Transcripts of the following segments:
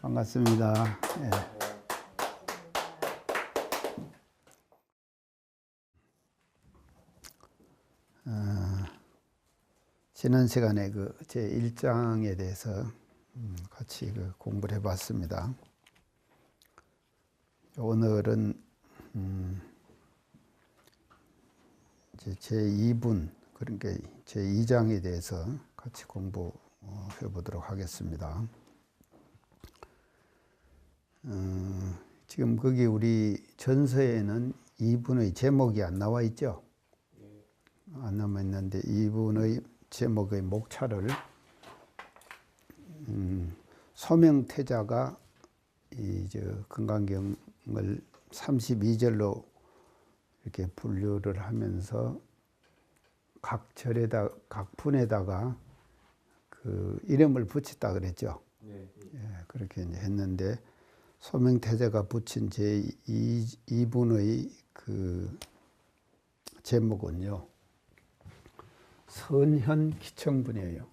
반갑습니다. 예. 지난 시간에 제 1장에 대해서 같이 공부를 해봤습니다. 오늘은 이제 제 2분, 그러니까 제 2장에 대해서 같이 공부해 보도록 하겠습니다. 지금 거기 우리 전서에는 2분의 제목이 안 나와 있죠? 안 남아 있는데 2분의 제목의 목차를 소명태자가 금강경을 32절로 이렇게 분류를 하면서 각 절에다 각 분에다가 그 이름을 붙였다 그랬죠. 네. 예, 그렇게 이제 했는데 소명태자가 붙인 제 2분의 그 제목은요, 선현기청분이에요.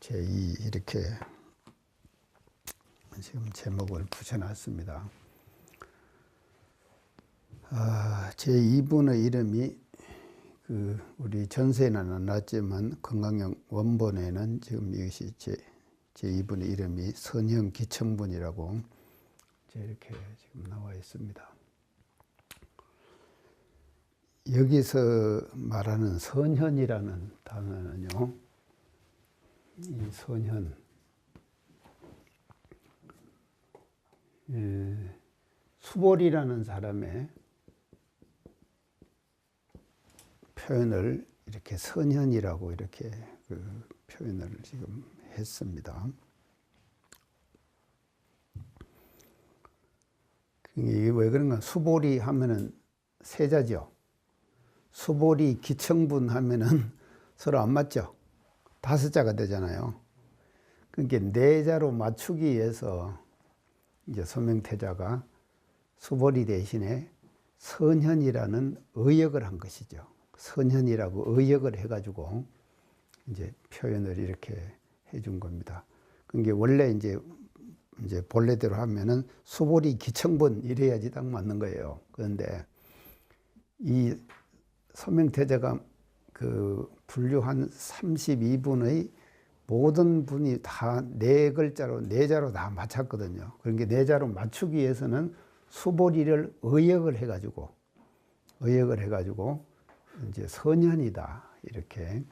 제2 이렇게 지금 제목을 붙여놨습니다. 제2분의 이름이 우리 전서에는 안 나왔지만 금강경 원본에는 지금 이것이 제2분의 이름이 선현기청분이라고 이렇게 지금 나와 있습니다. 여기서 말하는 선현이라는 단어는요, 이 선현, 수볼이라는 사람의 표현을 이렇게 선현이라고 이렇게 표현을 지금 했습니다. 이게 왜 그런가? 수볼이 하면은 세자죠. 수볼이 기청분 하면은 서로 안 맞죠. 5자가 되잖아요. 그러니까 4자로 맞추기 위해서 이제 소명태자가 수볼이 대신에 선현이라는 의역을 한 것이죠. 선현이라고 의역을 해가지고 이제 표현을 이렇게 해준 겁니다. 그게 원래 이제 본래대로 하면은 수볼이 기청분 이래야지 딱 맞는 거예요. 그런데 이 소명태자가 분류한 32분의 모든 분이 다 4글자로 4자로 다 맞췄거든요. 그러니까 4자로 맞추기 위해서는 수볼이를 의역을 해가지고 이제 선현이다 이렇게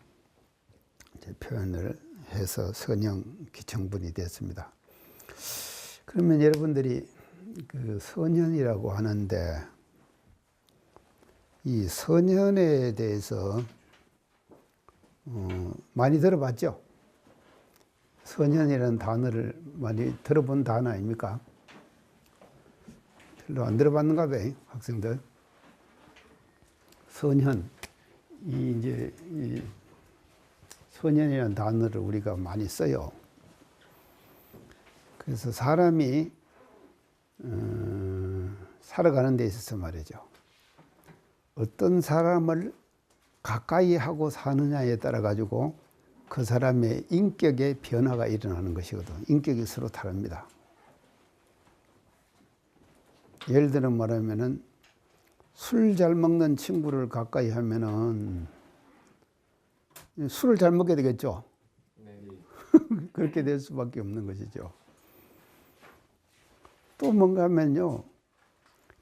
이제 표현을 해서 선현기청분이 됐습니다. 그러면 여러분들이 선현이라고 하는데 이 선현에 대해서 많이 들어봤죠? 선현이라는 단어를 많이 들어본 단어 아닙니까? 별로 안 들어봤는가 봐요, 학생들. 선현, 이 선현이라는 단어를 우리가 많이 써요. 그래서 사람이 살아가는 데 있어서 말이죠, 어떤 사람을 가까이 하고 사느냐에 따라 가지고 그 사람의 인격의 변화가 일어나는 것이거든. 인격이 서로 다릅니다. 예를 들어 말하면은 술 잘 먹는 친구를 가까이 하면은 술을 잘 먹게 되겠죠. 네. 그렇게 될 수밖에 없는 것이죠. 또 뭔가 하면요,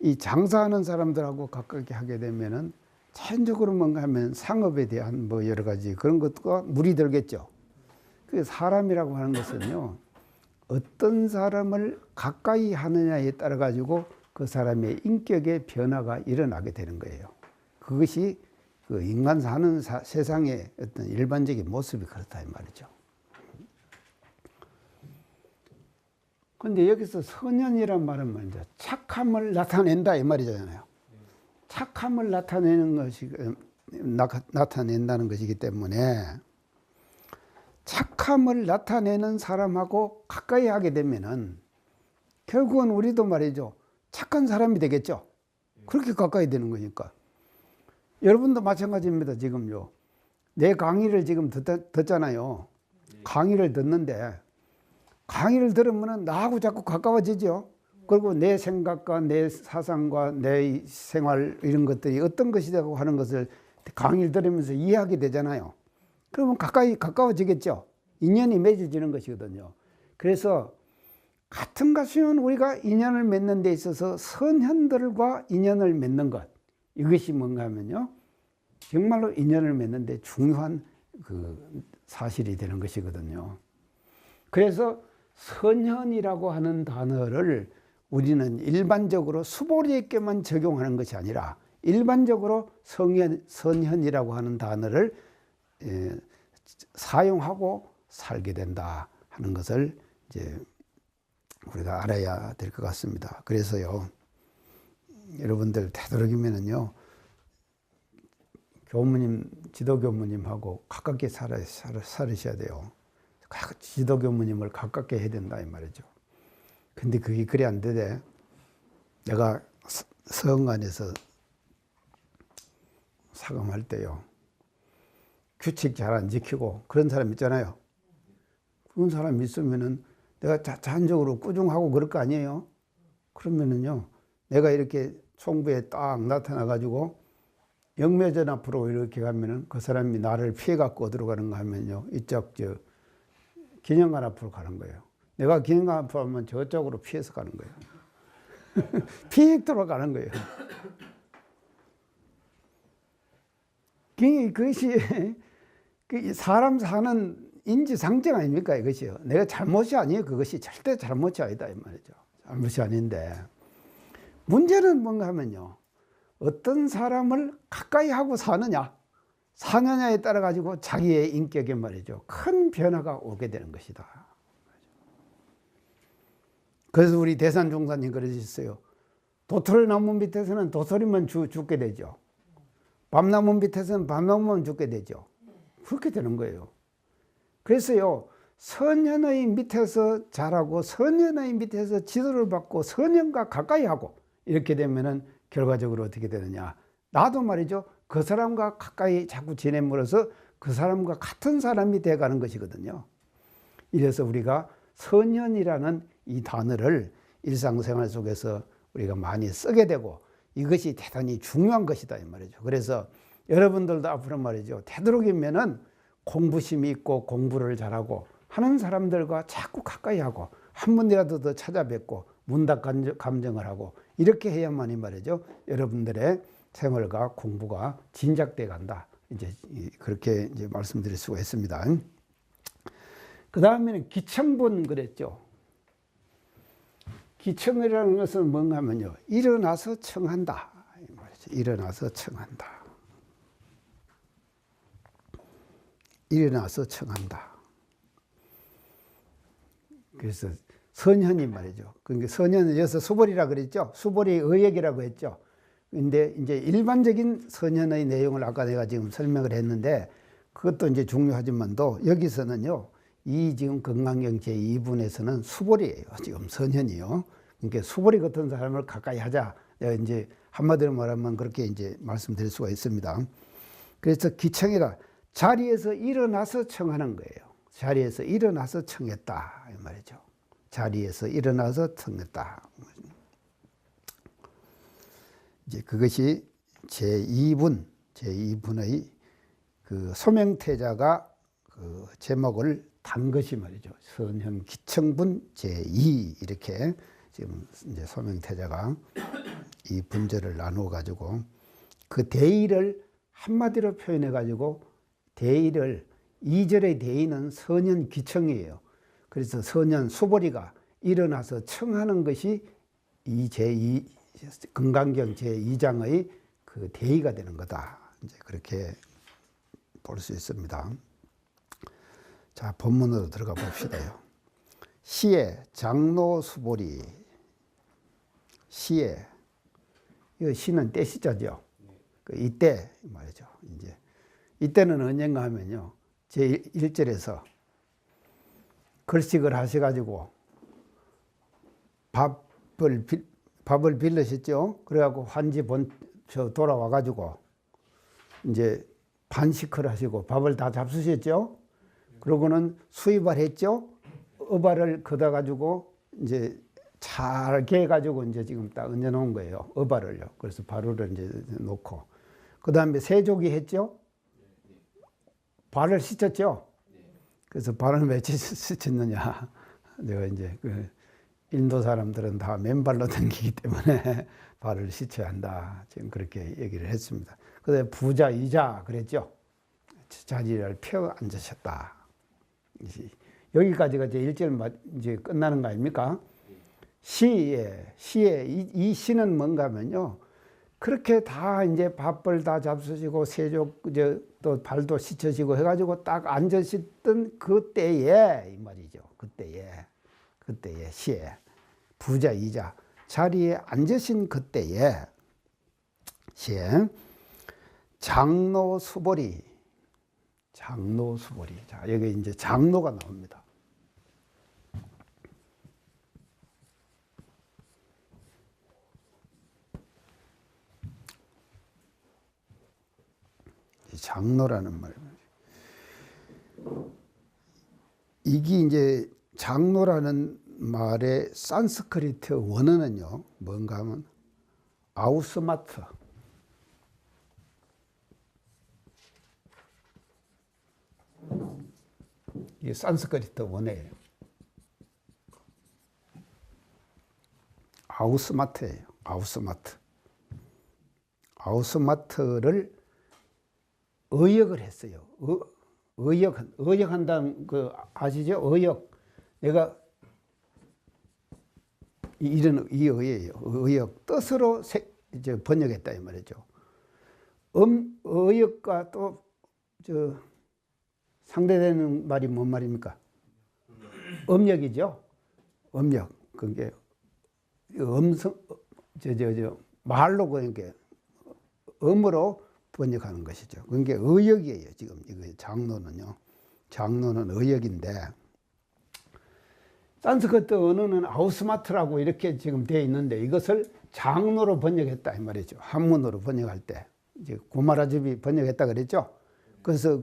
이 장사하는 사람들하고 가깝게 하게 되면은 자연적으로 뭔가 하면 상업에 대한 여러 가지 그런 것과 물이 들겠죠. 그 사람이라고 하는 것은요, 어떤 사람을 가까이 하느냐에 따라 가지고 그 사람의 인격의 변화가 일어나게 되는 거예요. 그것이 인간 사는 세상의 어떤 일반적인 모습이 그렇다 이 말이죠. 그런데 여기서 선현이란 말은 먼저 착함을 나타낸다 이 말이잖아요. 착함을 나타낸다는 것이기 때문에 착함을 나타내는 사람하고 가까이 하게 되면은 결국은 우리도 말이죠. 착한 사람이 되겠죠. 그렇게 가까이 되는 거니까. 여러분도 마찬가지입니다. 지금요. 내 강의를 지금 듣잖아요. 강의를 듣는데 강의를 들으면 나하고 자꾸 가까워지죠. 그리고 내 생각과 내 사상과 내 생활 이런 것들이 어떤 것이라고 하는 것을 강의를 들으면서 이해하게 되잖아요. 그러면 가까워지겠죠. 인연이 맺어지는 것이거든요. 그래서 같은 가수는 우리가 인연을 맺는 데 있어서 선현들과 인연을 맺는 것, 이것이 뭔가 하면요, 정말로 인연을 맺는 데 중요한 그 사실이 되는 것이거든요. 그래서 선현이라고 하는 단어를 우리는 일반적으로 수보리에게만 적용하는 것이 아니라 일반적으로 선현이라고 하는 단어를 사용하고 살게 된다 하는 것을 이제 우리가 알아야 될 것 같습니다. 그래서요, 여러분들 되도록이면은요, 교무님, 지도교무님하고 가깝게 살으셔야 돼요. 지도교무님을 가깝게 해야 된다 이 말이죠. 근데 그게 그리 안 되대. 내가 서원관에서 사감할 때요, 규칙 잘 안 지키고 그런 사람 있잖아요. 그런 사람 있으면은 내가 자연적으로 꾸중하고 그럴 거 아니에요. 그러면은요, 내가 이렇게 총부에 딱 나타나가지고 영매전 앞으로 이렇게 가면은 그 사람이 나를 피해갖고 어디로 가는 가 하면요, 이쪽 기념관 앞으로 가는 거예요. 내가 기념관 앞으로 가면 저쪽으로 피해서 가는 거예요. 피획도로 가는 거예요. 그것이 사람 사는 인지상정 아닙니까? 이것이요. 내가 잘못이 아니에요. 그것이 절대 잘못이 아니다 이 말이죠. 잘못이 아닌데 문제는 뭔가 하면요, 어떤 사람을 가까이 하고 사느냐에 따라 가지고 자기의 인격에 말이죠, 큰 변화가 오게 되는 것이다. 그래서 우리 대산종사님 그러셨어요. 도토리나무 밑에서는 도토리만 죽게 되죠. 밤나무 밑에서는 밤나무만 죽게 되죠. 그렇게 되는 거예요. 그래서요, 선현의 밑에서 자라고 선현의 밑에서 지도를 받고 선현과 가까이 하고 이렇게 되면은 결과적으로 어떻게 되느냐, 나도 말이죠, 그 사람과 가까이 자꾸 지냄으로써 그 사람과 같은 사람이 돼가는 것이거든요. 이래서 우리가 선현이라는 이 단어를 일상생활 속에서 우리가 많이 쓰게 되고 이것이 대단히 중요한 것이다 이 말이죠. 그래서 여러분들도 앞으로 말이죠, 되도록이면은 공부심이 있고 공부를 잘하고 하는 사람들과 자꾸 가까이 하고 한 번이라도 더 찾아뵙고 문답 감정을 하고 이렇게 해야만이 말이죠, 여러분들의 생활과 공부가 진작돼 간다. 이제 그렇게 이제 말씀드릴 수가 있습니다. 그 다음에는 기청분 그랬죠. 기청이라는 것은 뭔가 하면요, 일어나서 청한다. 일어나서 청한다. 일어나서 청한다. 그래서 선현이 말이죠. 그러니까 선현은 여기서 수보리라 그랬죠. 수보리의 의역이라고 했죠. 근데 이제 일반적인 선현의 내용을 아까 내가 지금 설명을 했는데 그것도 이제 중요하지만도 여기서는요, 이 지금 건강경 제2분에서는 수보리예요. 지금 선현이요. 그러니까 수보리 같은 사람을 가까이 하자. 내가 이제 한마디로 말하면 그렇게 이제 말씀드릴 수가 있습니다. 그래서 기청이라 자리에서 일어나서 청하는 거예요. 자리에서 일어나서 청했다 이 말이죠. 자리에서 일어나서 청했다. 이제 그것이 제2분의 그 소명태자가 그 제목을 단 것이 말이죠. 선현 기청분 제2 이렇게 지금 이제 소명태자가 이 분절을 나누어 가지고 그 대의를 한마디로 표현해 가지고 대의를 2절의 대의는 선현 기청이에요. 그래서 선현 수보리가 일어나서 청하는 것이 이 제2 건강경 제2장의 그 대의가 되는 거다. 이제 그렇게 볼 수 있습니다. 자, 본문으로 들어가 봅시다요. 시에 장로 수보리. 시에, 이 시는 때시자죠. 이때 말이죠. 이제 이때는 언젠가 하면요, 제1절에서 걸식을 하셔가지고 밥을 빌리셨죠. 그래갖고 환지 돌아와가지고 이제 반식을 하시고 밥을 다 잡수셨죠. 그러고는 수입을 했죠. 어발을 걷어가지고 이제 잘게 해가지고 이제 지금 딱 얹어놓은 거예요. 어발을요. 그래서 발을 이제 놓고 그 다음에 세조기 했죠. 발을 씻었죠. 그래서 발을 왜 씻었느냐. 내가 이제 그 인도 사람들은 다 맨발로 다니기 때문에 발을 씻어야 한다. 지금 그렇게 얘기를 했습니다. 그다음에 부자이자 그랬죠. 자리를 펴 앉으셨다. 여기까지가 이제 1절 이제 끝나는 거 아닙니까? 시에 이 시는 뭔가 하면요. 그렇게 다 이제 밥을 다 잡수시고 세조 이제 또 발도 씻으시고 해가지고 딱 앉으셨던 그때에 이 말이죠. 그때에 시에 부자이자 자리에 앉으신 그때에 시에 장로 수보리. 자, 여기 이제 장로가 나옵니다. 장로라는 말입니다. 이게 이제 장로라는 말의 산스크리트 원어는요, 뭔가 하면 아우스마트. 이게 산스크리트 원어예요. 아우스마트예요. 아우스마트를 의역을 했어요. 의역한다는 그 아시죠? 의역. 내가 이런 이 의예요. 의역 뜻으로 이제 번역했다 이 말이죠. 의역과 또 상대되는 말이 뭔 말입니까? 음역이죠. 음역. 그게 음성 말로 그러니까 음으로 번역하는 것이죠. 그게 의역이에요. 지금 이거 장로는요. 장로는 의역인데 산스크리트 언어는 아우스마트라고 이렇게 지금 되어 있는데 이것을 장로로 번역했다 이 말이죠. 한문으로 번역할 때 이제 구마라집이 번역했다 그랬죠. 그래서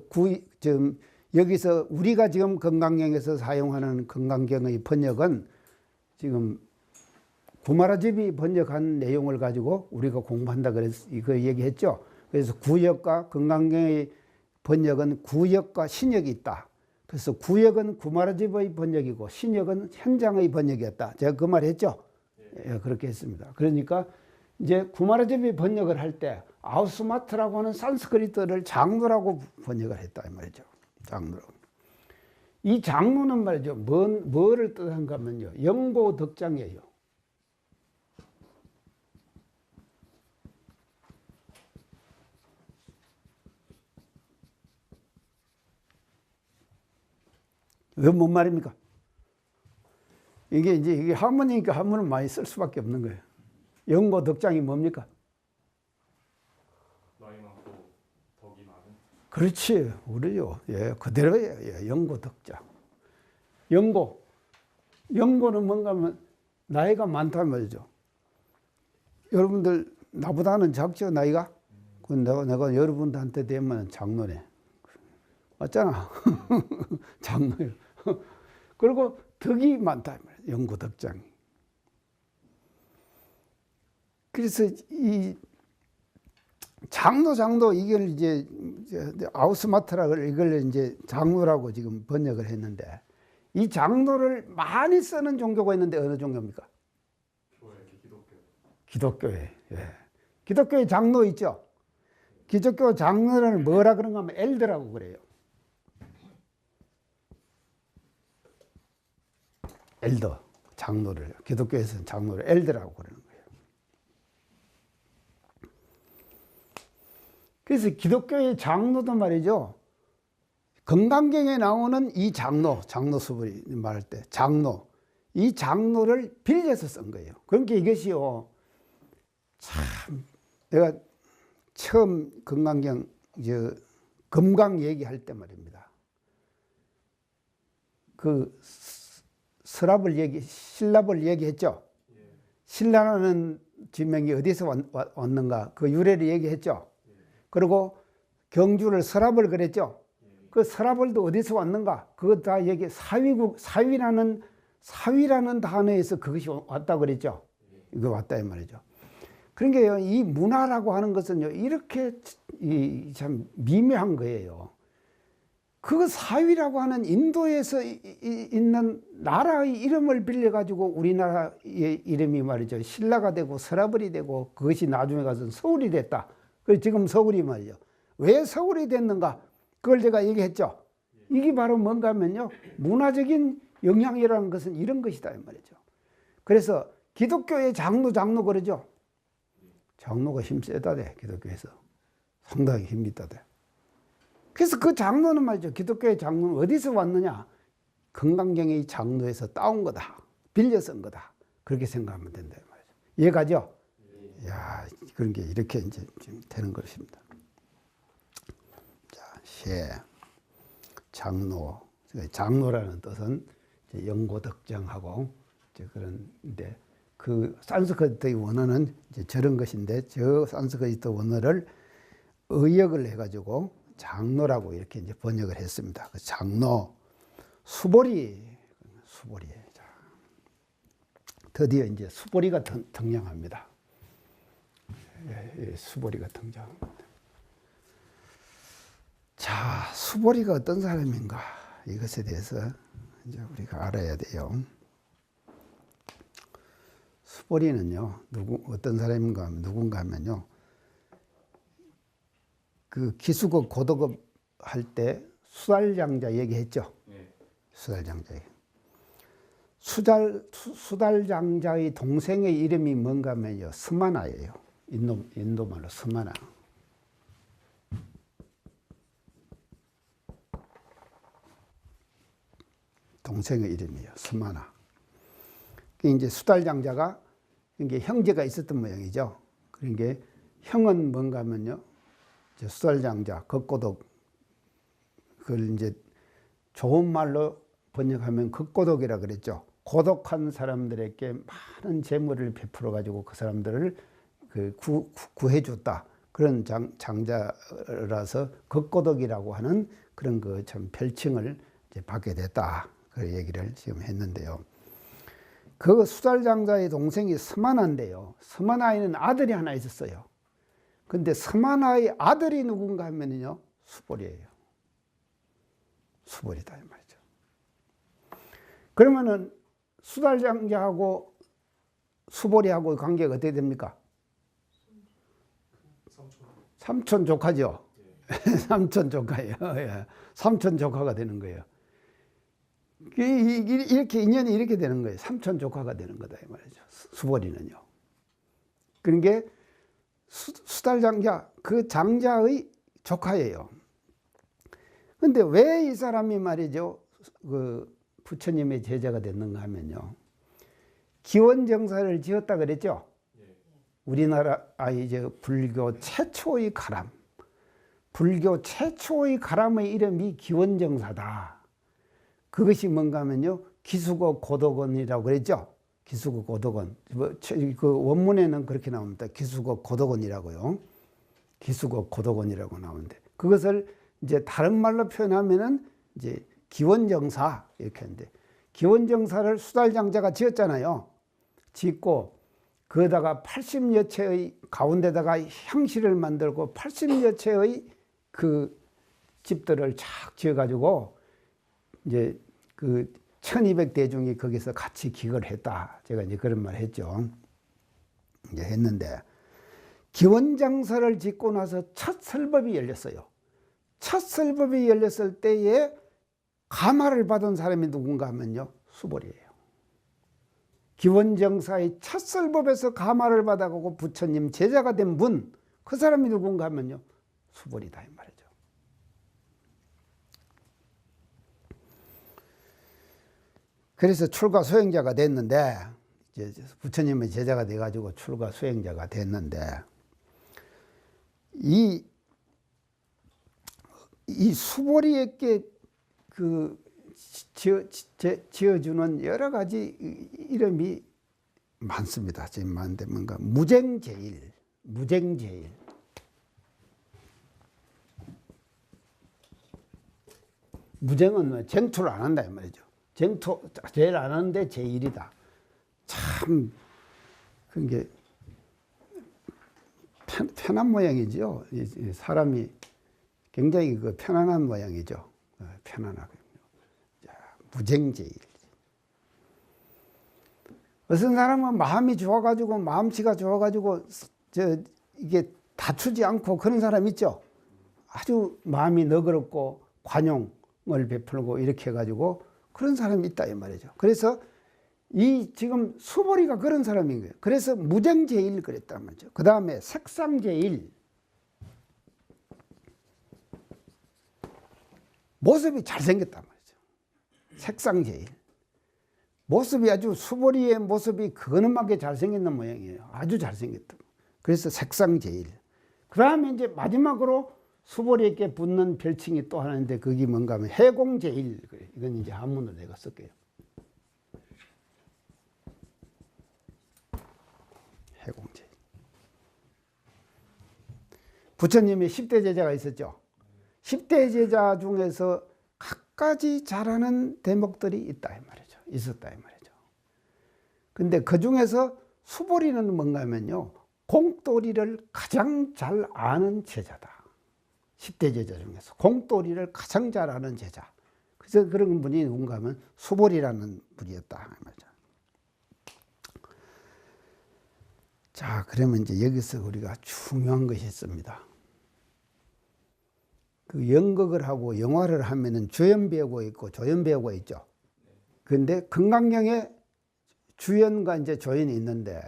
지금 여기서 우리가 지금 건강경에서 사용하는 건강경의 번역은 지금 구마라집이 번역한 내용을 가지고 우리가 공부한다 그래서 이거 얘기했죠. 그래서 구역과 건강경의 번역은 구역과 신역이 있다. 그래서 구역은 구마라집의 번역이고 신역은 현장의 번역이었다. 제가 그 말 했죠. 예, 그렇게 했습니다. 그러니까 이제 구마라집이 번역을 할 때 아우스마트라고 하는 산스크리트를 장로라고 번역을 했다 이 말이죠. 장로. 이 장로는 말이죠. 뭐를 뜻한가 하면요. 영고덕장이에요. 왜 뭔 말입니까? 이게 한문이니까 한문을 많이 쓸 수밖에 없는 거예요. 영고덕장이 뭡니까? 나이 많고 덕이 많은. 그렇지, 우리요. 예, 그대로예요. 예, 영고덕장. 영고는 뭔가 하면 나이가 많다는 말이죠. 여러분들 나보다는 작죠, 나이가? 내가 여러분들한테 되면 장로네. 맞잖아. 장로예요. 그리고 덕이 많다. 영고덕장이. 그래서 이 장로 이걸 이제 아우스마트라고 이걸 이제 장로라고 지금 번역을 했는데 이 장로를 많이 쓰는 종교가 있는데 어느 종교입니까? 기독교에. 예. 기독교에 장로 있죠. 기독교 장로를 뭐라 그런가 하면 엘드라고 그래요. 엘더, 장로를 기독교에서는 장로를 엘드라고 그러는 거예요. 그래서 기독교의 장로도 말이죠. 건강경에 나오는 이 장로수불이 말할 때 장로, 이 장로를 빌려서 쓴 거예요. 그러니까 이것이요. 참 내가 처음 건강경 금강 얘기할 때 말입니다. 그 신랍을 얘기했죠. 신라라는 지명이 어디서 왔는가 그 유래를 얘기했죠. 그리고 경주를 서랍을 그랬죠. 그 서랍을도 어디서 왔는가 그거 다 얘기. 사위라는 단어에서 그것이 왔다 그랬죠. 이거 왔다 이 말이죠. 그러니까 이 문화라고 하는 것은요 이렇게 참 미묘한 거예요. 그 사위라고 하는 인도에서 있는 나라의 이름을 빌려 가지고 우리나라의 이름이 말이죠 신라가 되고 서라벌이 되고 그것이 나중에 가서 서울이 됐다. 그래서 지금 서울이 말이죠. 왜 서울이 됐는가 그걸 제가 얘기했죠. 이게 바로 뭔가 하면요 문화적인 영향이라는 것은 이런 것이다 이 말이죠. 그래서 기독교의 장로 그러죠. 장로가 힘 세다대. 기독교에서 상당히 힘이 있다대. 그래서 그 장로는 말이죠. 기독교의 장로는 어디서 왔느냐? 금강경의 장로에서 따온 거다. 빌려 쓴 거다. 그렇게 생각하면 된다 말이죠. 이해가죠? 야, 그런 게 이렇게 이제 지금 되는 것입니다. 자, 셰, 장로. 장로라는 뜻은 이제 영고덕정하고 이제 그런데 그 산스크리트의 원어는 이제 저런 것인데 저 산스크리트 원어를 의역을 해가지고 장로라고 이렇게 이제 번역을 했습니다. 그 장로, 수보리. 자, 드디어 이제 수보리가 등장합니다. 수보리가 등장합니다. 자, 수보리가 어떤 사람인가 이것에 대해서 이제 우리가 알아야 돼요. 수보리는요, 어떤 사람인가 누군가 하면요. 그 기수급 고도급 할 때 수달장자 얘기했죠. 수달장자. 수달장자의 동생의 이름이 뭔가 하면요. 스마나예요. 인도말로 스마나. 동생의 이름이에요. 스마나. 이제 수달장자가 이게 형제가 있었던 모양이죠. 그러니까 형은 뭔가 하면요. 수달장자, 극고독, 그걸 이제 좋은 말로 번역하면 극고독이라 그랬죠. 고독한 사람들에게 많은 재물을 베풀어 가지고 그 사람들을 구해줬다. 그런 장자라서 극고독이라고 하는 그런 그 참 별칭을 이제 받게 됐다. 그 얘기를 지금 했는데요. 그 수달장자의 동생이 스마나인데요. 스마나에는 아들이 하나 있었어요. 근데 스마나의 아들이 누군가 하면요. 수보리예요. 수보리다 이 말이죠. 그러면은 수달장자하고 수보리하고 관계가 어떻게 됩니까? 삼촌 조카죠. 삼촌 조카예요. 삼촌 조카가 되는 거예요. 이렇게 인연이 이렇게 되는 거예요. 삼촌 조카가 되는 거다 이 말이죠. 수보리는요. 그러니까 수달장자 그 장자의 조카예요. 근데 왜 이 사람이 말이죠 그 부처님의 제자가 됐는가 하면요 기원정사를 지었다 그랬죠. 우리나라 이제 불교 최초의 가람, 불교 최초의 가람의 이름이 기원정사다. 그것이 뭔가 하면요 기수고 고도건이라고 그랬죠. 기수고 고도건. 그 원문에는 그렇게 나옵니다. 기수고 고도건이라고요. 기수고 고도건이라고 나오는데 그것을 이제 다른 말로 표현하면은 이제 기원정사 이렇게 하는데 기원정사를 수달장자가 지었잖아요. 짓고 거기다가 80여 채의 가운데다가 향실을 만들고 80여 채의 그 집들을 착 지어가지고 이제 그 1200대중이 거기서 같이 기거를 했다. 제가 이제 그런 말 했죠. 이제 했는데 기원장사를 짓고 나서 첫 설법이 열렸어요. 첫 설법이 열렸을 때에 가마를 받은 사람이 누군가 하면요. 수보리예요. 기원정사의 첫 설법에서 가마를 받아가고 부처님 제자가 된 분, 그 사람이 누군가 하면요. 수보리다 이 말이죠. 그래서 출가 수행자가 됐는데 이제 부처님의 제자가 돼가지고 출가 수행자가 됐는데 이 수보리에게 그 지어주는 여러 가지 이름이 많습니다. 지금 많은데 뭔가 무쟁제일, 무쟁제일. 무쟁은 쟁투를 안 한다 이 말이죠. 쟁투 제일 안 하는데 제일이다. 참 그게 편한 모양이죠. 사람이 굉장히 그 편안한 모양이죠. 편안하게. 무쟁제일. 어떤 사람은 마음이 좋아가지고 마음씨가 좋아가지고 이게 다투지 않고 그런 사람 있죠. 아주 마음이 너그럽고 관용을 베풀고 이렇게 해가지고 그런 사람이 있다 이 말이죠. 그래서 이 지금 수보리가 그런 사람인 거예요. 그래서 무쟁제일 그랬단 말이죠. 그 다음에 색상제일. 모습이 잘생겼단 말이죠. 색상제일. 모습이 아주 수보리의 모습이 근엄하게 잘생겼는 모양이에요. 아주 잘생겼다. 그래서 색상제일. 그 다음에 이제 마지막으로 수보리에게 붙는 별칭이 또 하나 있는데 그게 뭔가 하면 해공제일. 이건 이제 한문으로 내가 쓸게요. 해공제일. 부처님의 10대 제자가 있었죠. 10대 제자 중에서 각가지 잘하는 대목들이 있다 이 말이죠. 있었다 이 말이죠. 근데 그 중에서 수보리는 뭔가 하면요. 공도리를 가장 잘 아는 제자다. 10대 제자 중에서 공도리를 가장 잘 아는 제자. 그래서 그런 분이 누군가 하면 수보리라는 분이었다 이 말이죠. 자, 그러면 이제 여기서 우리가 중요한 것이 있습니다. 그 연극을 하고 영화를 하면은 주연 배우가 있고 조연 배우가 있죠. 그런데 금강경에 주연과 이제 조연이 있는데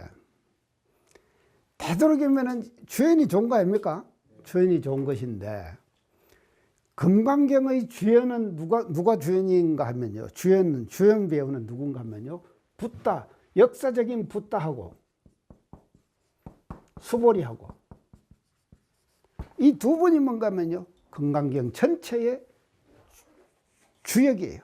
되도록이면은 주연이 좋은 거 아닙니까? 주연이 좋은 것인데 금강경의 주연은 누가 주연인가 하면요. 주연 배우는 누군가 하면요. 붓다, 역사적인 붓다하고 수보리하고 이 두 분이 뭔가 하면요. 금강경 전체의 주역이에요.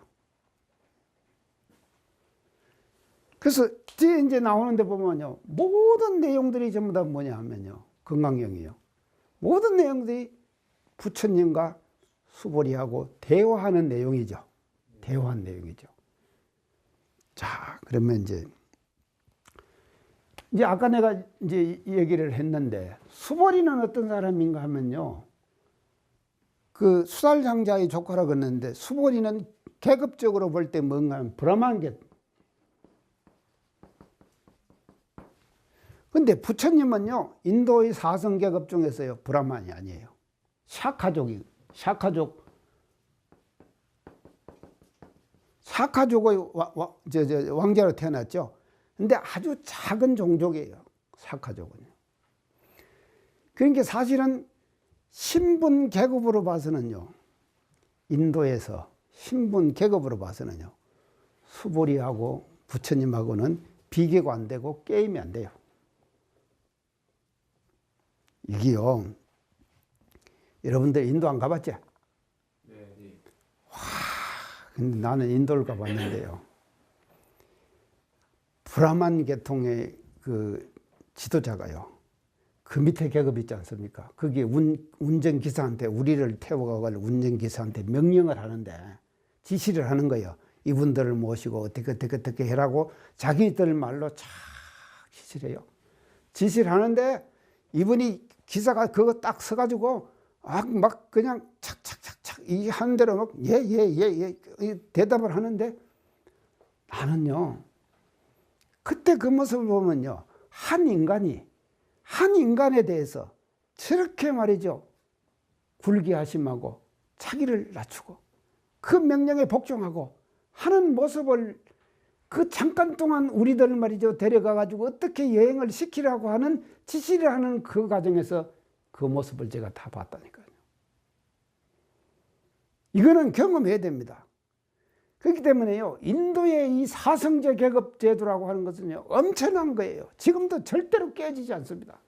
그래서 뒤에 이제 나오는데 보면요. 모든 내용들이 전부 다 뭐냐 하면요. 금강경이에요. 모든 내용들이 부처님과 수보리하고 대화하는 내용이죠. 대화한 내용이죠. 자, 그러면 이제 아까 내가 이제 얘기를 했는데 수보리는 어떤 사람인가 하면요. 그 수달장자의 조카라고 했는데 수보리는 계급적으로 볼 때 뭔가 하면 브라만 계급. 근데 부처님은요. 인도의 사성 계급 중에서요. 브라만이 아니에요. 샤카족의 왕자로 태어났죠. 근데 아주 작은 종족이에요. 샤카족은요. 그러니까 사실은 신분 계급으로 봐서는요. 인도에서 신분 계급으로 봐서는요. 수보리하고 부처님하고는 비교가 안 되고 게임이 안 돼요. 이게요. 여러분들 인도 안 가봤죠? 네. 와, 근데 나는 인도를 가봤는데요. 브라만 계통의 그 지도자가요. 그 밑에 계급 있지 않습니까? 그게 운전기사한테 우리를 태워갈 운전기사한테 명령을 하는데 지시를 하는 거예요. 이분들을 모시고 어떻게 해라고 자기들 말로 착 지시를 해요. 지시를 하는데 이분이 기사가 그거 딱 서가지고 막 그냥 착착착착 이 하는 대로 막 예 대답을 하는데 나는요. 그때 그 모습을 보면요. 한 인간에 대해서 저렇게 말이죠. 굴기하심하고 자기를 낮추고 그 명령에 복종하고 하는 모습을 그 잠깐 동안 우리들 말이죠. 데려가 가지고 어떻게 여행을 시키라고 하는 지시를 하는 그 과정에서 그 모습을 제가 다 봤다니까요. 이거는 경험해야 됩니다. 그렇기 때문에요. 인도의 이 사성제 계급 제도라고 하는 것은요. 엄청난 거예요. 지금도 절대로 깨지지 않습니다.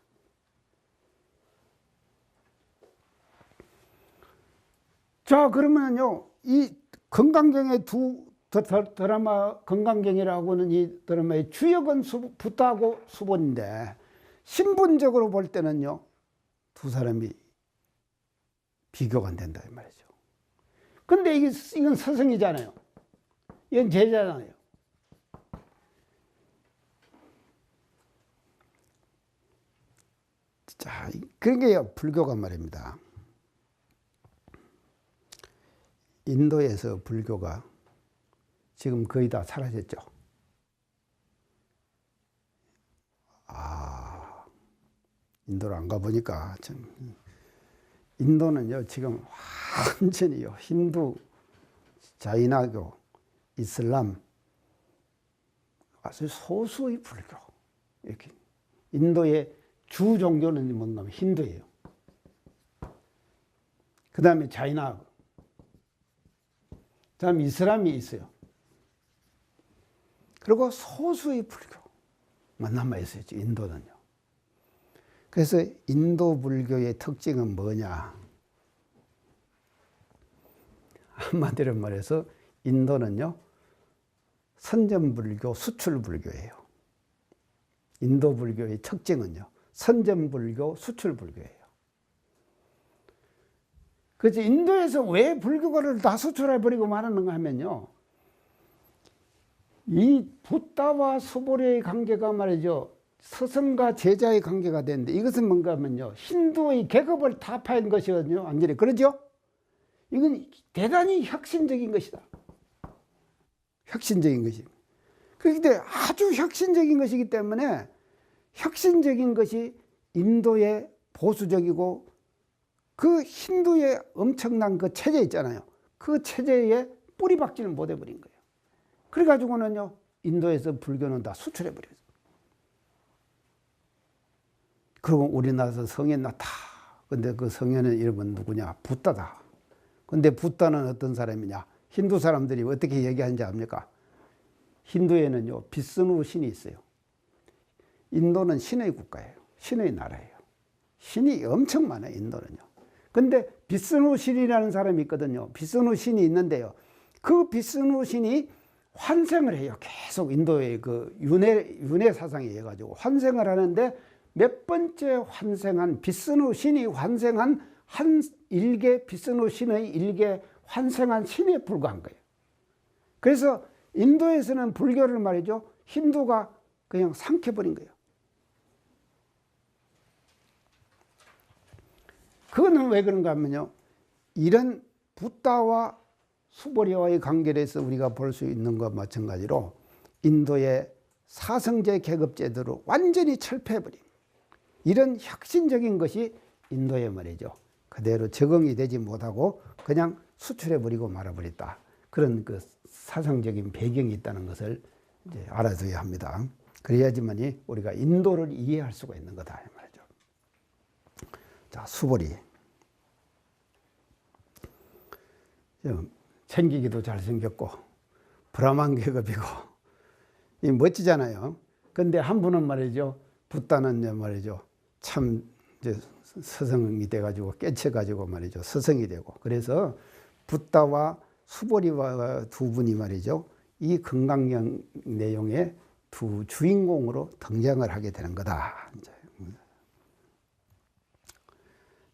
자, 그러면요. 이 건강경의 드라마 건강경이라고는 이 드라마의 주역은 붓다하고 수본인데 신분적으로 볼 때는요 두 사람이 비교가 안 된다 이 말이죠. 근데 이건 스승이잖아요. 이건 제자잖아요. 자, 그런 게요 불교가 말입니다. 인도에서 불교가 지금 거의 다 사라졌죠. 인도를 안 가보니까 참 인도는요 지금 완전히요 힌두, 자이나교, 이슬람 아주 소수의 불교 이렇게 인도의 주 종교는 뭔가 하면 힌두예요. 그 다음에 자이나, 그 다음에 이슬람이 있어요. 그리고 소수의 불교만 남아있어요, 인도는요. 그래서 인도 불교의 특징은 뭐냐? 한마디로 말해서 인도는요, 선전불교, 수출불교예요. 인도 불교의 특징은요, 선전불교, 수출불교예요. 그래서 인도에서 왜 불교를 다 수출해버리고 말하는가 하면요, 이 붓다와 수보리의 관계가 말이죠, 스승과 제자의 관계가 되는데 이것은 뭔가 하면요, 힌두의 계급을 타파한 것이거든요. 완전히 그러죠? 이건 대단히 혁신적인 것이다. 혁신적인 것이. 그런데 아주 혁신적인 것이기 때문에 혁신적인 것이 인도의 보수적이고 그 힌두의 엄청난 그 체제 있잖아요. 그 체제에 뿌리박지를 못 해버린 거예요. 그래가지고는요, 인도에서 불교는 다 수출해버렸어요. 그리고 우리나라에서 성현 나타. 근데 그 성현의 이름은 누구냐? 붓다다. 근데 붓다는 어떤 사람이냐? 힌두 사람들이 어떻게 얘기하는지 압니까? 힌두에는요, 비스누 신이 있어요. 인도는 신의 국가예요. 신의 나라예요. 신이 엄청 많아요, 인도는요. 근데 비스누 신이라는 사람이 있거든요. 비스누 신이 있는데요. 그 비스누 신이 환생을 해요. 계속 인도의 그 윤회 사상에 의해 가지고 환생을 하는데 몇 번째 환생한 비스누 신이 환생한 한 일개 비스누 신의 일개 환생한 신에 불과한 거예요. 그래서 인도에서는 불교를 말이죠, 힌두가 그냥 삼켜버린 거예요. 그거는 왜 그런가 하면요, 이런 붓다와 수보리와의 관계를 해서 우리가 볼 수 있는 것과 마찬가지로 인도의 사성제 계급 제도를 완전히 철폐해버린 이런 혁신적인 것이 인도에 말이죠, 그대로 적응이 되지 못하고 그냥 수출해버리고 말아버렸다. 그런 그 사상적인 배경이 있다는 것을 이제 알아둬야 합니다. 그래야지만이 우리가 인도를 이해할 수가 있는 거다, 이 말이죠. 자, 수보리. 생기기도 잘생겼고, 브라만 계급이고, 이 멋지잖아요. 근데 한 분은 말이죠, 붓다는 말이죠, 참 이제 스승이 돼가지고 깨쳐가지고 말이죠, 스승이 되고. 그래서 붓다와 수보리와 두 분이 말이죠, 이 건강경 내용의 두 주인공으로 등장을 하게 되는 거다.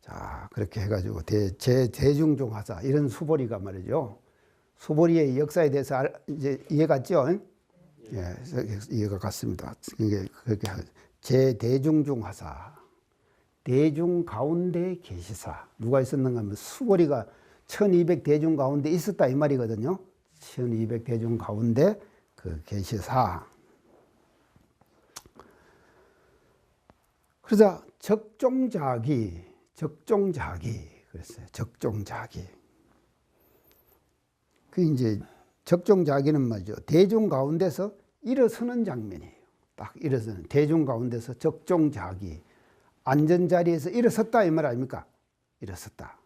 자, 그렇게 해가지고 대중종하사 이런 수보리가 말이죠, 수보리의 역사에 대해서 이제 이해갔죠? 예, 이해가 갔습니다. 이게 그렇게 제대중중하사, 대중 가운데 계시사. 누가 있었는가 하면 수보리가 1200 대중 가운데 있었다 이 말이거든요. 1200 대중 가운데 그 계시사. 그래서 적종자기 그랬어요. 적종자기. 그 이제 적종자기는 말이죠, 대중 가운데서 일어서는 장면이에요. 딱 일어서는 대중 가운데서 적종자기. 앉은 자리에서 일어섰다 이 말 아닙니까? 일어섰다.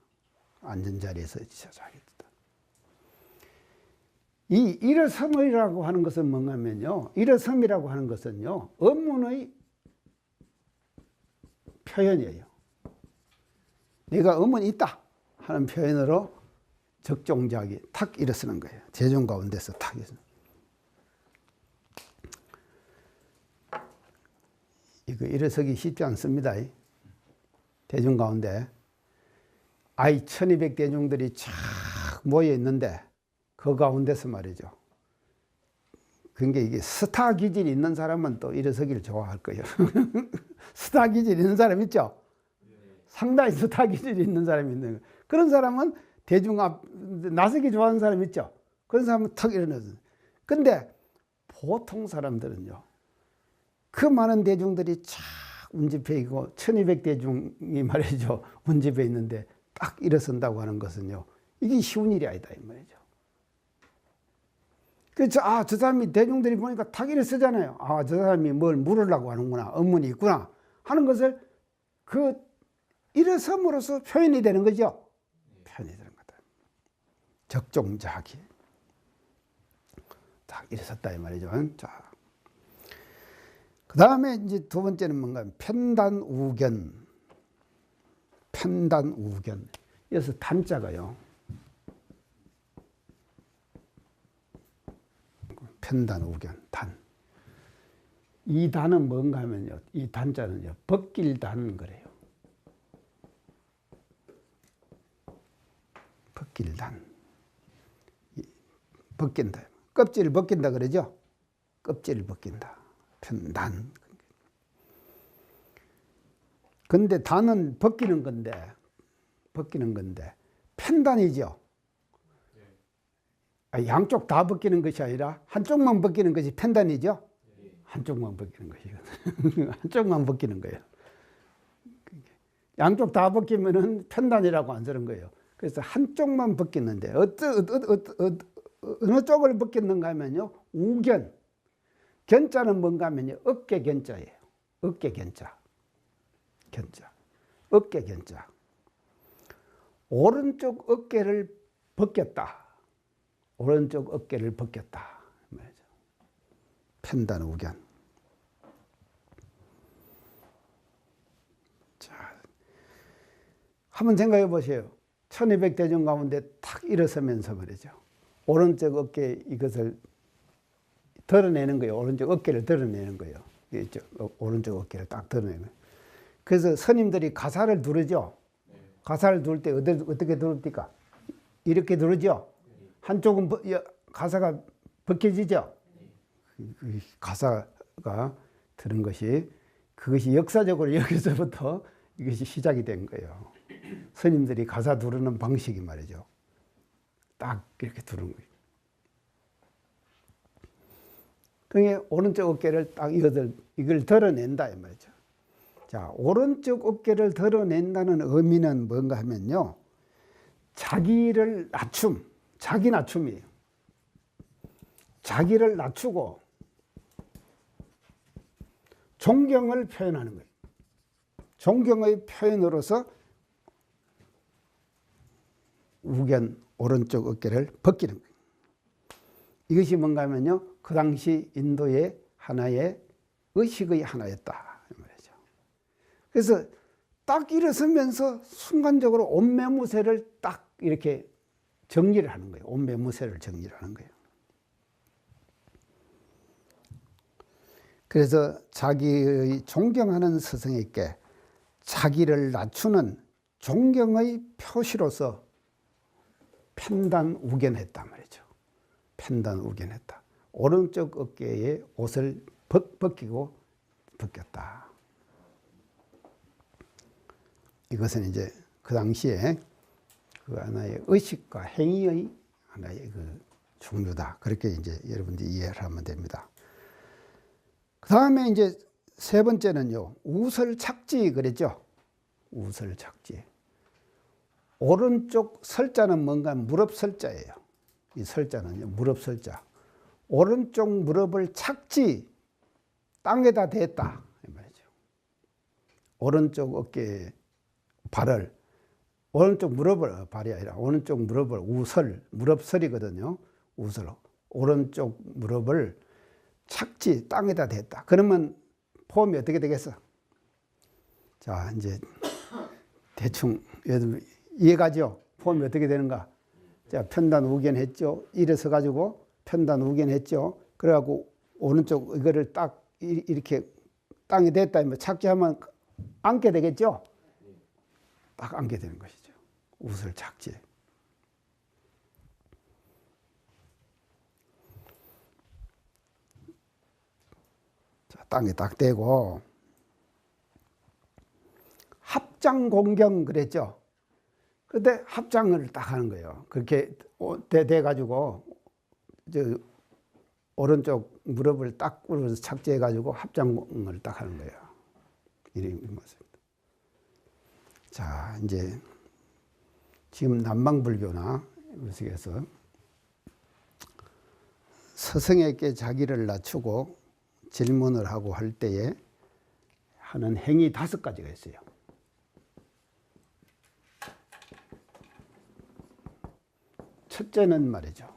앉은 자리에서 자기 됐다. 이 일어섬이라고 하는 것은 뭔가면요, 일어섬이라고 하는 것은요, 의문의 표현이에요. 내가 의문이 있다 하는 표현으로 적종자기 탁 일어서는 거예요. 대중 가운데서 탁 일어서는. 이거 일어서기 쉽지 않습니다. 대중 가운데 아이 1200 대중들이 쫙 모여 있는데 그 가운데서 말이죠. 그러니까 이게 스타 기질이 있는 사람은 또 일어서기를 좋아할 거예요. 스타 기질이 있는 사람 있죠? 상당히 스타 기질이 있는 사람이 있는 거예요. 그런 사람은 대중 앞 나서기 좋아하는 사람 있죠? 그런 사람은 턱 일어나서. 근데 보통 사람들은요. 그 많은 대중들이 쫙 운집해 있고 1200 대중이 말이죠. 운집해 있는데 딱 일어선다고 하는 것은요. 이게 쉬운 일이 아니다 이 말이죠. 그래서 저 사람이 대중들이 보니까 탁 일어서잖아요. 저 사람이 뭘 물으려고 하는구나. 업문이 있구나 하는 것을 그 일어섬으로써 표현이 되는 거죠. 표현이 되는 거다. 적종자기. 딱 일어섰다 이 말이죠. 자. 그 다음에 이제 두 번째는 뭔가 편단우견. 편단우견. 여기서 단자가요. 편단우견, 단. 이 단은 뭔가 하면요. 이 단자는요. 벗길단 그래요. 벗길단. 벗긴다. 껍질을 벗긴다 그러죠. 껍질을 벗긴다. 편단. 근데 단은 벗기는 건데 편단이죠. 양쪽 다 벗기는 것이 아니라 한쪽만 벗기는 것이 편단이죠. 한쪽만 벗기는 것이거든. 한쪽만 벗기는 거예요. 양쪽 다 벗기면은 편단이라고 안 쓰는 거예요. 그래서 한쪽만 벗기는데 어느 쪽을 벗겼는가 하면요. 우견. 견자는 뭔가 하면요. 어깨 견자예요. 어깨 견자. 견자. 어깨 견자. 오른쪽 어깨를 벗겼다. 오른쪽 어깨를 벗겼다. 편단 우견. 자, 한번 생각해 보세요. 1200 대중 가운데 탁 일어서면서 말이죠. 오른쪽 어깨 이것을 드러내는 거예요. 오른쪽 어깨를 드러내는 거예요. 오른쪽 어깨를 딱 드러내는 거예요. 그래서 스님들이 가사를 두르죠. 가사를 두를 때 어떻게 두릅니까? 이렇게 두르죠. 한쪽은 가사가 벗겨지죠. 가사가 들은 것이 그것이 역사적으로 여기서부터 이것이 시작이 된 거예요. 스님들이 가사 두르는 방식이 말이죠. 딱 이렇게 두른 거예요. 그게 오른쪽 어깨를 딱 이걸 드러낸다 이 말이죠. 자, 오른쪽 어깨를 드러낸다는 의미는 뭔가 하면요. 자기를 낮춤, 자기 낮춤이에요. 자기를 낮추고 존경을 표현하는 거예요. 존경의 표현으로서 우견 오른쪽 어깨를 벗기는 거예요. 이것이 뭔가 하면요. 그 당시 인도의 하나의 의식의 하나였다. 그래서 딱 일어서면서 순간적으로 옷매무새를 딱 이렇게 정리를 하는 거예요. 옷매무새를 정리를 하는 거예요. 그래서 자기의 존경하는 스승에게 자기를 낮추는 존경의 표시로서 편단우견했단 말이죠. 편단우견했다. 오른쪽 어깨에 옷을 벗겼다. 이것은 이제 그 당시에 그 하나의 의식과 행위의 하나의 그 종류다. 그렇게 이제 여러분들이 이해를 하면 됩니다. 그 다음에 이제 세 번째는요, 우설착지 그랬죠? 우설착지. 오른쪽 설자는 뭔가 무릎설자예요. 이 설자는요, 무릎설자. 오른쪽 무릎을 착지, 땅에다 댔다. 이 말이죠. 오른쪽 어깨에 발을, 오른쪽 무릎을, 발이 아니라 오른쪽 무릎을 우설, 무릎설이거든요. 우설. 오른쪽 무릎을 착지, 땅에다 댔다. 그러면 폼이 어떻게 되겠어? 자, 이제 대충 이해가죠? 폼이 어떻게 되는가? 자, 편단 우견했죠. 일어서 가지고 편단 우견했죠. 그래갖고 오른쪽 이거를 딱 이렇게 땅이 됐다 면 착지하면 앉게 되겠죠. 딱 앉게 되는 것이죠. 우슬 착지. 자, 땅에 딱 대고 합장 공경 그랬죠. 그때 합장을 딱 하는 거예요. 그렇게 돼 가지고 저 오른쪽 무릎을 딱 꿇어서 착지해 가지고 합장을 딱 하는 거예요. 이런 모습입니다. 자, 이제 지금 남방불교나 무속에서 스승에게 자기를 낮추고 질문을 하고 할 때에 하는 행위 5가지가 있어요. 첫째는 말이죠.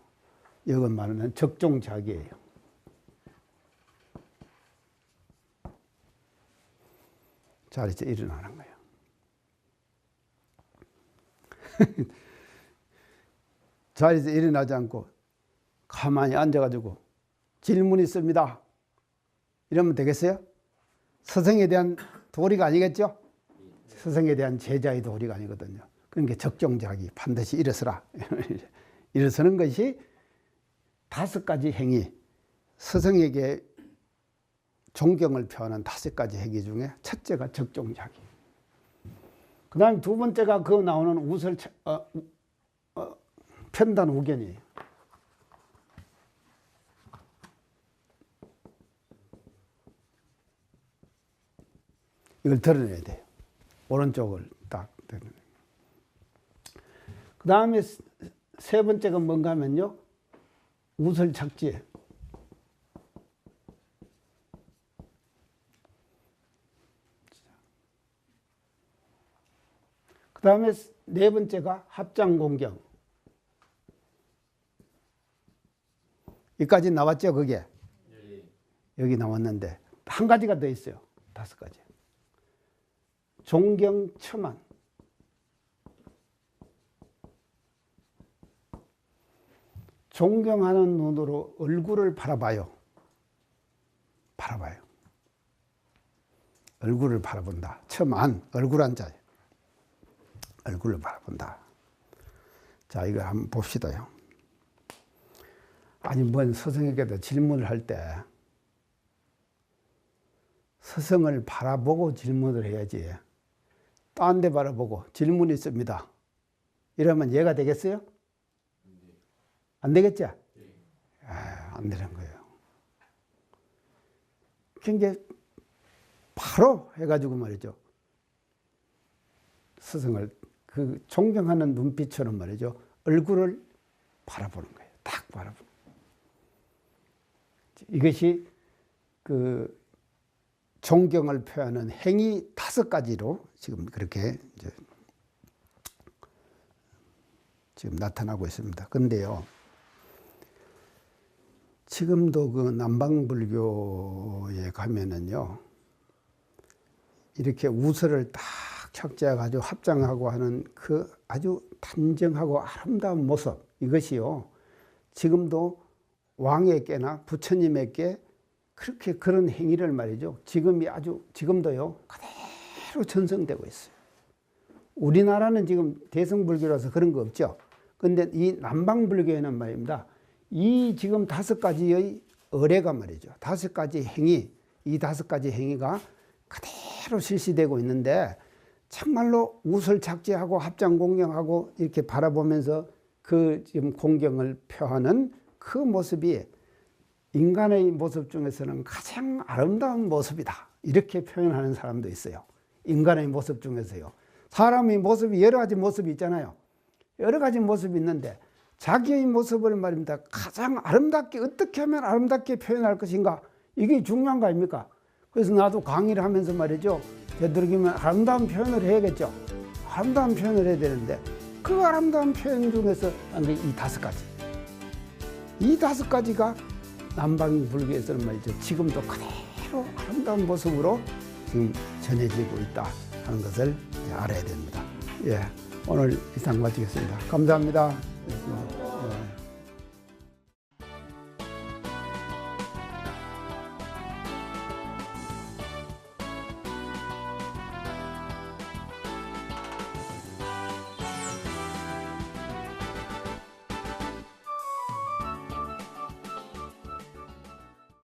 이건 말하는 적종자기예요. 자리에서 일어나는 거예요. 자리에서 일어나지 않고 가만히 앉아가지고 질문 있습니다. 이러면 되겠어요? 스승에 대한 도리가 아니겠죠? 스승에 대한 제자의 도리가 아니거든요. 그러니까 적종자기, 반드시 일어서라. 일어서는 것이 5가지 행위, 스승에게 존경을 표하는 5가지 행위 중에 첫째가 적종자기. 그 다음에 2번째가 그 나오는 우설, 편단 우견이에요. 이걸 드러내야 돼요. 오른쪽을 딱 드러내요. 그 다음에 3번째가 뭔가 하면요. 우설 착지. 그 다음에 4번째가 합장 공경. 여기까지 나왔죠, 그게? 여기 나왔는데 한 가지가 더 있어요. 5가지. 존경 첨안. 존경하는 눈으로 얼굴을 바라봐요. 바라봐요. 얼굴을 바라본다. 첨안, 얼굴 한자예요. 얼굴을 바라본다. 자, 이거 한번 봅시다요. 아니, 뭔 스승에게도 질문을 할 때 스승을 바라보고 질문을 해야지. 딴 데 바라보고 질문이 있습니다. 이러면 얘가 되겠어요? 안 되겠죠? 안 되는 거예요. 그러니까 바로 해가지고 말이죠. 스승을 그 존경하는 눈빛처럼 말이죠. 얼굴을 바라보는 거예요. 딱 바라보는 거예요. 이것이 그 존경을 표하는 행위 5가지로 지금 그렇게 이제 지금 나타나고 있습니다. 그런데요, 지금도 그 남방불교에 가면은요, 이렇게 우설을 딱 착지해 가지고 합장하고 하는 그 아주 단정하고 아름다운 모습, 이것이요, 지금도 왕에게나 부처님에게 그렇게 그런 행위를 말이죠. 지금도요, 그대로 전승되고 있어요. 우리나라는 지금 대승불교라서 그런 거 없죠. 근데 이 남방불교에는 말입니다. 이 지금 5가지의 의례가 말이죠. 5가지 행위, 이 5가지 행위가 그대로 실시되고 있는데, 참말로 우설 착지하고 합장 공경하고 이렇게 바라보면서 그 지금 공경을 표하는 그 모습이 인간의 모습 중에서는 가장 아름다운 모습이다. 이렇게 표현하는 사람도 있어요. 인간의 모습 중에서요. 사람의 모습이 여러 가지 모습이 있잖아요. 여러 가지 모습이 있는데 자기의 모습을 말입니다. 가장 아름답게, 어떻게 하면 아름답게 표현할 것인가, 이게 중요한 거 아닙니까? 그래서 나도 강의를 하면서 말이죠. 되도록이면 아름다운 표현을 해야겠죠. 아름다운 표현을 해야 되는데, 그 아름다운 표현 중에서 이 5가지. 이 5가지가 남방불교에서는 말이죠. 지금도 그대로 아름다운 모습으로 지금 전해지고 있다 하는 것을 알아야 됩니다. 예, 오늘 이상 마치겠습니다. 감사합니다.